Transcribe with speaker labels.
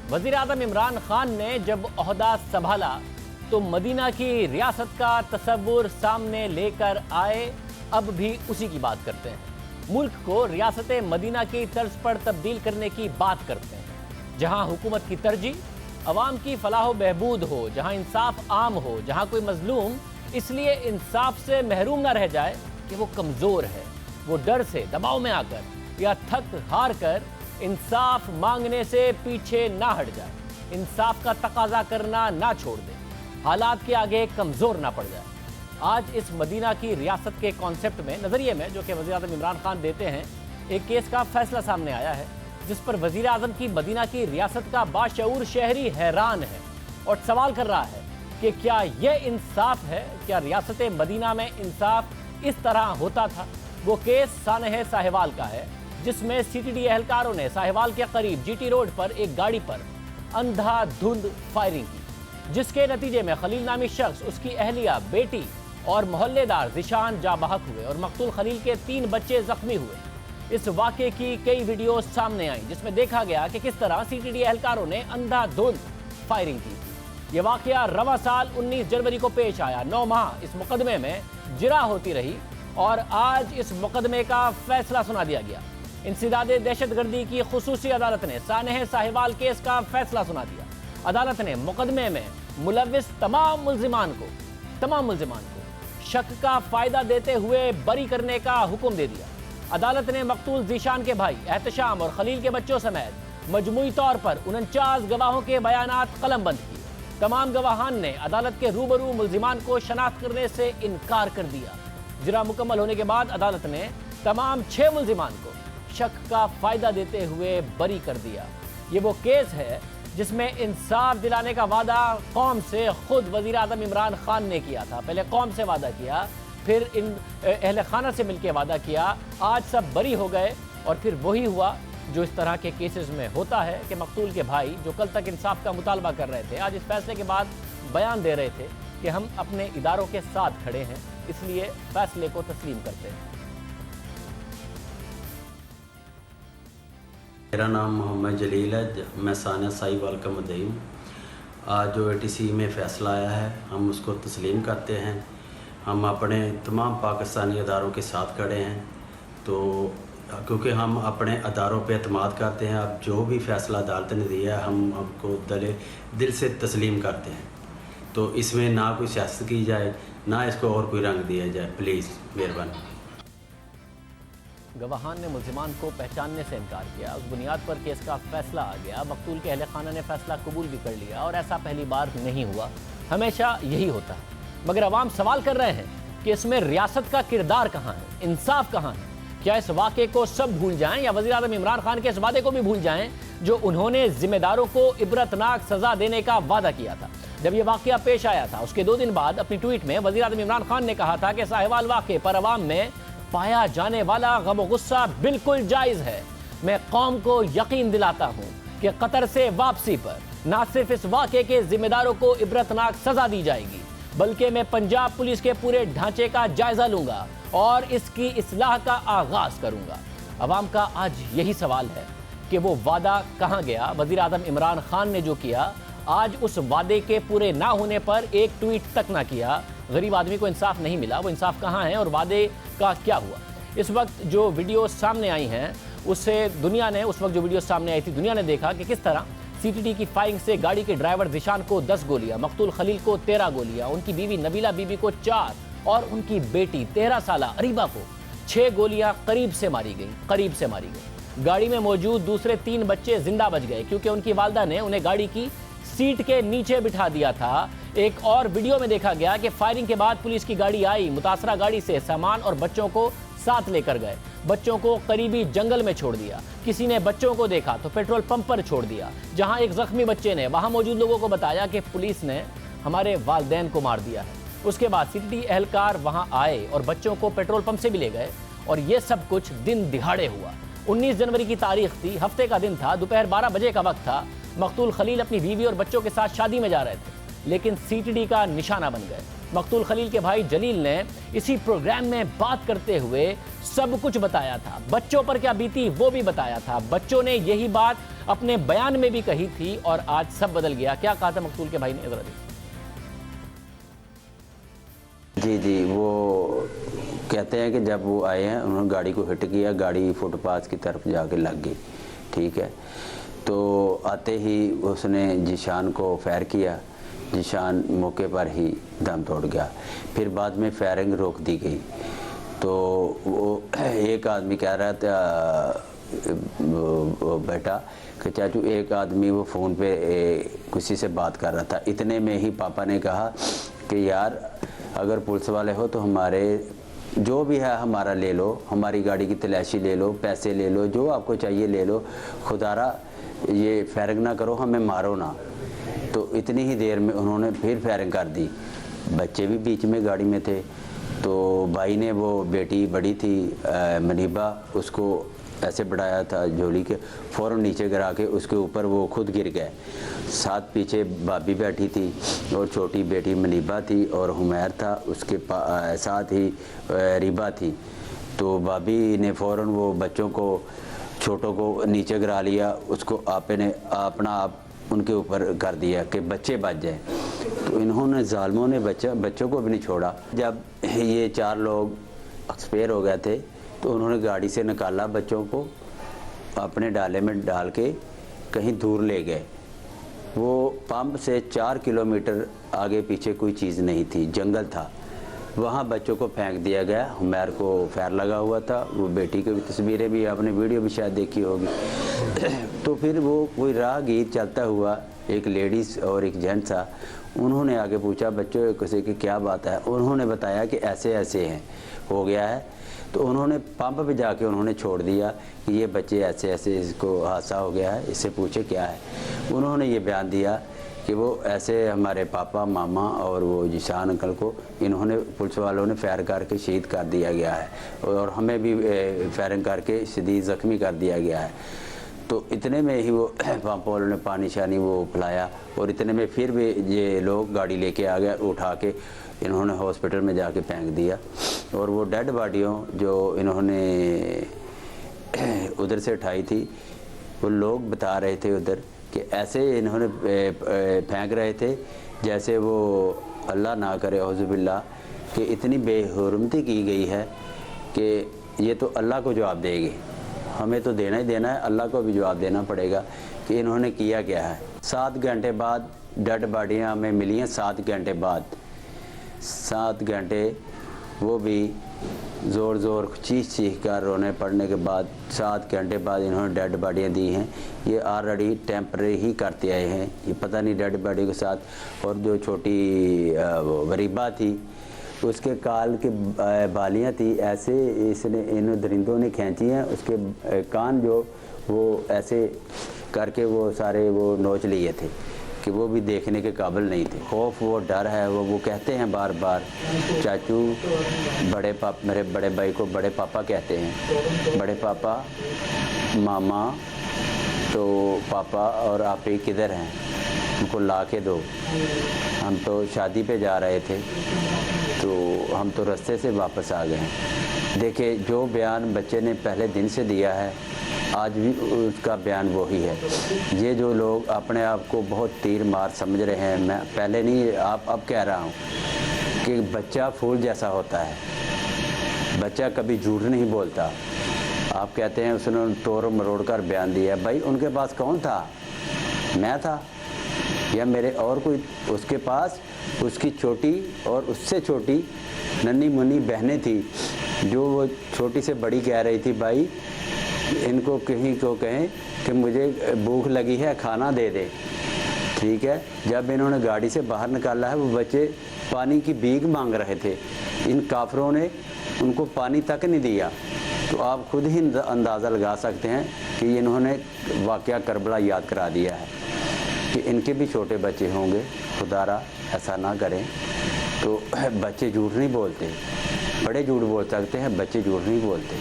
Speaker 1: वज़ीर आज़म इमरान खान ने जब ओहदा संभाला तो मदीना की रियासत का तस्वुर सामने लेकर आए। अब भी उसी की बात करते हैं। मुल्क को रियासत मदीना की तर्ज पर तब्दील करने की बात करते हैं, जहां हुकूमत की तरजीह अवाम की फलाह बहबूद हो, जहां इंसाफ आम हो, जहां कोई मजलूम इसलिए इंसाफ से महरूम ना रह जाए कि वो कमज़ोर है, वो डर से दबाव में आकर या थक हार कर इंसाफ मांगने से पीछे ना हट जाए, इंसाफ का तकाजा करना ना छोड़ दे, हालात के आगे कमज़ोर ना पड़ जाए। आज इस मदीना की रियासत के कॉन्सेप्ट में, नज़रिए में जो कि वज़ीर आज़म इमरान खान देते हैं, एक केस का फैसला सामने आया है जिस पर वज़ीर आज़म की मदीना की रियासत का बाशऊर शहरी हैरान है और सवाल कर रहा है कि क्या यह इंसाफ है? क्या रियासत मदीना में इंसाफ इस तरह होता था? वो केस सानह साहिवाल का है जिसमें सीटीडी एहलकारों ने साहिवाल के करीब जीटी रोड पर एक गाड़ी पर अंधाधुंध फायरिंग की, जिसके नतीजे में खलील नामी शख्स, उसकी अहलिया, बेटी और मोहल्लेदार ज़ीशान जाँ बहक हुए और मकतूल खलील के 3 बच्चे जख्मी हुए। इस वाक़े की कई वीडियो सामने आई जिसमें देखा गया कि किस तरह सीटीडी एहलकारों ने अंधाधुंध फायरिंग की थी। ये वाक़या रवा साल 19 जनवरी को पेश आया। 9 माह इस मुकदमे में जिरा होती रही और आज इस मुकदमे का फैसला सुना दिया गया। इंसदादे दहशतगर्दी की खुसूसी अदालत ने सानह साहिवाल केस का फैसला सुना दिया। अदालत ने मुकदमे में मुलविस तमाम मुल्जिमान को शक का फायदा देते हुए बरी करने का हुक्म दे दिया। अदालत ने मकतूल ज़ीशान के भाई एहतशाम और खलील के बच्चों समेत मजमूई तौर पर 49 गवाहों के बयानात कलमबंद किए। तमाम गवाहान ने अदालत के रूबरू मुल्जिमान को शनाख्त करने से इनकार कर दिया। जिरा मुकम्मल होने के बाद अदालत ने तमाम 6 मुल्जिमान को शक का फायदा देते हुए बरी कर दिया। ये वो केस है जिसमें इंसाफ दिलाने का वादा कौम से खुद वज़ीर आज़म इमरान खान ने किया था। पहले कौम से वादा किया, फिर इन अहले खाना से मिलकर वादा किया। आज सब बरी हो गए और फिर वही हुआ जो इस तरह के केसेस में होता है कि मकतूल के भाई जो कल तक इंसाफ का मुतालबा कर रहे थे, आज इस फैसले के बाद बयान दे रहे थे कि हम अपने इदारों के साथ खड़े हैं, इसलिए फैसले को तस्लीम करते हैं।
Speaker 2: मेरा नाम मोहम्मद जलील है, मैं सानह साहिवाल का मुद्दई हूँ। आज जो ATC में फ़ैसला आया है हम उसको तस्लीम करते हैं। हम अपने तमाम पाकिस्तानी अदारों के साथ खड़े हैं, तो क्योंकि हम अपने अदारों पे एतमाद करते हैं। अब जो भी फ़ैसला अदालत ने दिया है हम आपको दिल से तस्लीम करते हैं। तो इसमें ना कोई सियासत की जाए, ना इसको और कोई रंग दिया जाए, प्लीज़ मेहरबानी।
Speaker 1: गवाहान ने मुल्जिमान को पहचानने से इनकार किया। उस बुनियाद पर केस का फैसला आ गया। मकतूल के अहले खाना ने फैसला कबूल भी कर लिया और ऐसा पहली बार नहीं हुआ, हमेशा यही होता है। मगर अवाम सवाल कर रहे हैं कि इसमें रियासत का किरदार कहाँ है, इंसाफ कहाँ है? क्या इस वाक़े को सब भूल जाएं या वज़ीर आज़म इमरान खान के इस वादे को भी भूल जाएं जो उन्होंने जिम्मेदारों को इबरतनाक सज़ा देने का वादा किया था? जब यह वाक़या पेश आया था उसके 2 दिन बाद अपनी ट्वीट में वज़ीर आज़म इमरान खान ने कहा था कि साहिवाल वाक़े पर अवाम में पाया जाने वाला गम और गुस्सा बिल्कुल जायज़ है। मैं कौम को यकीन दिलाता हूँ कि कतर से वापसी पर न सिर्फ इस वाक़े के जिम्मेदारों को इबरतनाक सज़ा दी जाएगी, बल्कि मैं पंजाब पुलिस के पूरे ढांचे का जायज़ा लूँगा और इसकी इस्लाह का आगाज़ करूँगा। अवाम का आज यही सवाल है कि वो वादा कहाँ गया? वज़ीर आज़म इमरान खान ने जो किया, आज उस वादे के पूरे ना होने पर एक ट्वीट तक ना किया। गरीब आदमी को इंसाफ नहीं मिला, वो इंसाफ कहाँ है और वादे का क्या हुआ? इस वक्त जो वीडियो सामने आई हैं उससे दुनिया ने, उस वक्त जो वीडियो सामने आई थी, दुनिया ने देखा कि किस तरह सीटीडी की फायरिंग से गाड़ी के ड्राइवर ज़ीशान को 10 गोलियां, मकतूल खलील को 13 गोलियां, उनकी बीवी नबीला बीबी को 4 और उनकी बेटी 13 साला अरीबा को 6 गोलियां करीब से मारी गई। गाड़ी में मौजूद दूसरे 3 बच्चे जिंदा बच गए क्योंकि उनकी वालदा ने उन्हें गाड़ी की सीट के नीचे बिठा दिया था। एक और वीडियो में देखा गया कि फायरिंग के बाद पुलिस की गाड़ी आई, मुतासरा गाड़ी से सामान और बच्चों को साथ लेकर गए। बच्चों को करीबी जंगल में छोड़ दिया। किसी ने बच्चों को देखा तो पेट्रोल पंप पर छोड़ दिया। जहां एक जख्मी बच्चे ने वहां मौजूद लोगों को बताया कि पुलिस ने हमारे वालिदैन को मार दिया है। उसके बाद सीटीडी एहलकार वहां आए और बच्चों को पेट्रोल पंप से भी ले गए और ये सब कुछ दिन दिहाड़े हुआ। 19 जनवरी की तारीख थी, हफ्ते का दिन था, दोपहर 12 बजे का वक्त था। मकतूल खलील अपनी बीवी और बच्चों के साथ शादी में जा रहे थे, लेकिन सीटीडी का निशाना बन गए। مقتول خلیل کے بھائی جلیل نے اسی پروگرام میں بات کرتے ہوئے سب کچھ بتایا تھا، بچوں پر کیا بیتی وہ بھی بتایا تھا، بچوں نے یہی بات اپنے بیان میں بھی کہی تھی اور آج سب بدل گیا۔ کیا کہا تھا مقتول کے بھائی نے؟ ذرا
Speaker 3: جی وہ کہتے ہیں کہ جب وہ آئے ہیں انہوں نے گاڑی کو ہٹ کیا، گاڑی فٹ پاتھ کی طرف جا کے لگ گئی، ٹھیک ہے، تو آتے ہی اس نے ذیشان کو فائر کیا، ذیشان موقع پر ہی دم توڑ گیا، پھر بعد میں فائرنگ روک دی گئی۔ تو وہ ایک آدمی کہہ رہا تھا بیٹا کہ چاچو ایک آدمی وہ فون پہ کسی سے بات کر رہا تھا، اتنے میں ہی پاپا نے کہا کہ یار اگر پولیس والے ہو تو ہمارے جو بھی ہے ہمارا لے لو، ہماری گاڑی کی تلاشی لے لو، پیسے لے لو، جو آپ کو چاہیے لے لو، خدا را یہ فائرنگ نہ کرو، ہمیں مارو نہ۔ تو اتنی ہی دیر میں انہوں نے پھر فائرنگ کر دی، بچے بھی بیچ میں گاڑی میں تھے، تو بھائی نے وہ بیٹی بڑی تھی منیبہ، اس کو ایسے بڑھایا تھا جھولی کے، فوراً نیچے گرا کے اس کے اوپر وہ خود گر گئے، ساتھ پیچھے بابی بیٹھی تھی اور چھوٹی بیٹی منیبہ تھی اور حمیر تھا، اس کے ساتھ ہی ریبہ تھی۔ تو بابی نے فوراً وہ بچوں کو چھوٹوں کو نیچے گرا لیا، اس کو اپنا آپ ان کے اوپر کر دیا کہ بچے بچ جائیں۔ تو انہوں نے ظالموں نے بچوں کو بھی نہیں چھوڑا۔ جب یہ 4 لوگ ایکسپائر ہو گئے تھے تو انہوں نے گاڑی سے نکالا، بچوں کو اپنے ڈالے میں ڈال کے کہیں دور لے گئے۔ وہ پمپ سے 4 کلومیٹر آگے پیچھے کوئی چیز نہیں تھی، جنگل تھا، وہاں بچوں کو پھینک دیا گیا۔ حمیر کو فائر لگا ہوا تھا، وہ بیٹی کی تصویریں بھی آپ نے ویڈیو بھی شاید دیکھی ہوگی۔ تو پھر وہ کوئی راہ گیر چلتا ہوا، ایک لیڈیز اور ایک جینٹ تھا، انہوں نے آگے پوچھا بچوں کسی کی کیا بات ہے، انہوں نے بتایا کہ ایسے ایسے ہیں، ہو گیا ہے۔ تو انہوں نے پمپ پہ جا کے انہوں نے چھوڑ دیا کہ یہ بچے ایسے ایسے اس کو حادثہ ہو گیا ہے، اس سے پوچھے کیا ہے۔ انہوں نے یہ بیان دیا کہ وہ ایسے ہمارے پاپا ماما اور وہ ذیشان انکل کو انہوں نے پولیس والوں نے فائر کر کے شہید کر دیا گیا ہے اور ہمیں بھی فائرنگ کر کے شدید زخمی کر دیا گیا ہے۔ تو اتنے میں ہی وہ پمپ والوں نے پانی شانی وہ پلایا اور اتنے میں پھر بھی یہ لوگ گاڑی لے کے آ گئے، اٹھا کے انہوں نے ہاسپٹل میں جا کے پھینک دیا۔ اور وہ ڈیڈ باڈیوں جو انہوں نے ادھر سے اٹھائی تھی، وہ لوگ بتا رہے تھے ادھر کہ ایسے انہوں نے پھینک رہے تھے جیسے وہ اللہ نہ کرے اعوذ باللہ کہ اتنی بے حرمتی کی گئی ہے کہ یہ تو اللہ کو جواب دے گی، ہمیں تو دینا ہی دینا ہے، اللہ کو بھی جواب دینا پڑے گا کہ انہوں نے کیا کیا ہے۔ 7 گھنٹے بعد ڈیڈ باڈیاں ہمیں ملی ہیں، 7 گھنٹے بعد، 7 گھنٹے وہ بھی زور چیخ کر رونے پڑنے کے بعد 7 گھنٹے بعد انہوں نے ڈیڈ باڈیاں دی ہیں۔ یہ آلریڈی ٹیمپرری ہی کرتے آئے ہیں، یہ پتہ نہیں ڈیڈ باڈی کے ساتھ۔ اور جو چھوٹی غریبہ تھی اس کے کال کے بالیاں تھی ایسے اس نے ان درندوں نے کھینچی ہیں، اس کے کان جو وہ ایسے کر کے وہ سارے وہ نوچ لیے تھے کہ وہ بھی دیکھنے کے قابل نہیں تھے۔ خوف وہ ڈر ہے، وہ کہتے ہیں بار بار چاچو میرے بڑے بھائی کو بڑے پاپا کہتے ہیں، بڑے پاپا ماما، تو پاپا اور آپ ہی کدھر ہیں، ان کو لا کے دو، ہم تو شادی پہ جا رہے تھے تو ہم تو رستے سے واپس آ گئے ہیں۔ دیکھیں جو بیان بچے نے پہلے دن سے دیا ہے آج بھی اس کا بیان وہی ہے۔ یہ جو لوگ اپنے آپ کو بہت تیر مار سمجھ رہے ہیں، میں پہلے نہیں اب کہہ رہا ہوں کہ بچہ پھول جیسا ہوتا ہے، بچہ کبھی جھوٹ نہیں بولتا۔ آپ کہتے ہیں اس نے توڑ مروڑ کر بیان دیا، بھائی ان کے پاس کون تھا؟ میں تھا یا میرے اور کوئی؟ اس کے پاس اس کی چھوٹی اور اس سے چھوٹی ننھی منی بہنیں تھیں جو وہ چھوٹی سے بڑی کہہ رہی تھی بھائی ان کو کہیں کو کہیں کہ مجھے بھوک لگی ہے کھانا دے دے، ٹھیک ہے۔ جب انہوں نے گاڑی سے باہر نکالا ہے وہ بچے پانی کی بھیک مانگ رہے تھے، ان کافروں نے ان کو پانی تک نہیں دیا۔ تو آپ خود ہی اندازہ لگا سکتے ہیں کہ انہوں نے واقعہ کربلا یاد کرا دیا ہے کہ ان کے بھی چھوٹے بچے ہوں گے، خدا را ایسا نہ کریں۔ تو بچے جھوٹ نہیں بولتے، بڑے جھوٹ بول سکتے ہیں، بچے جھوٹ نہیں بولتے۔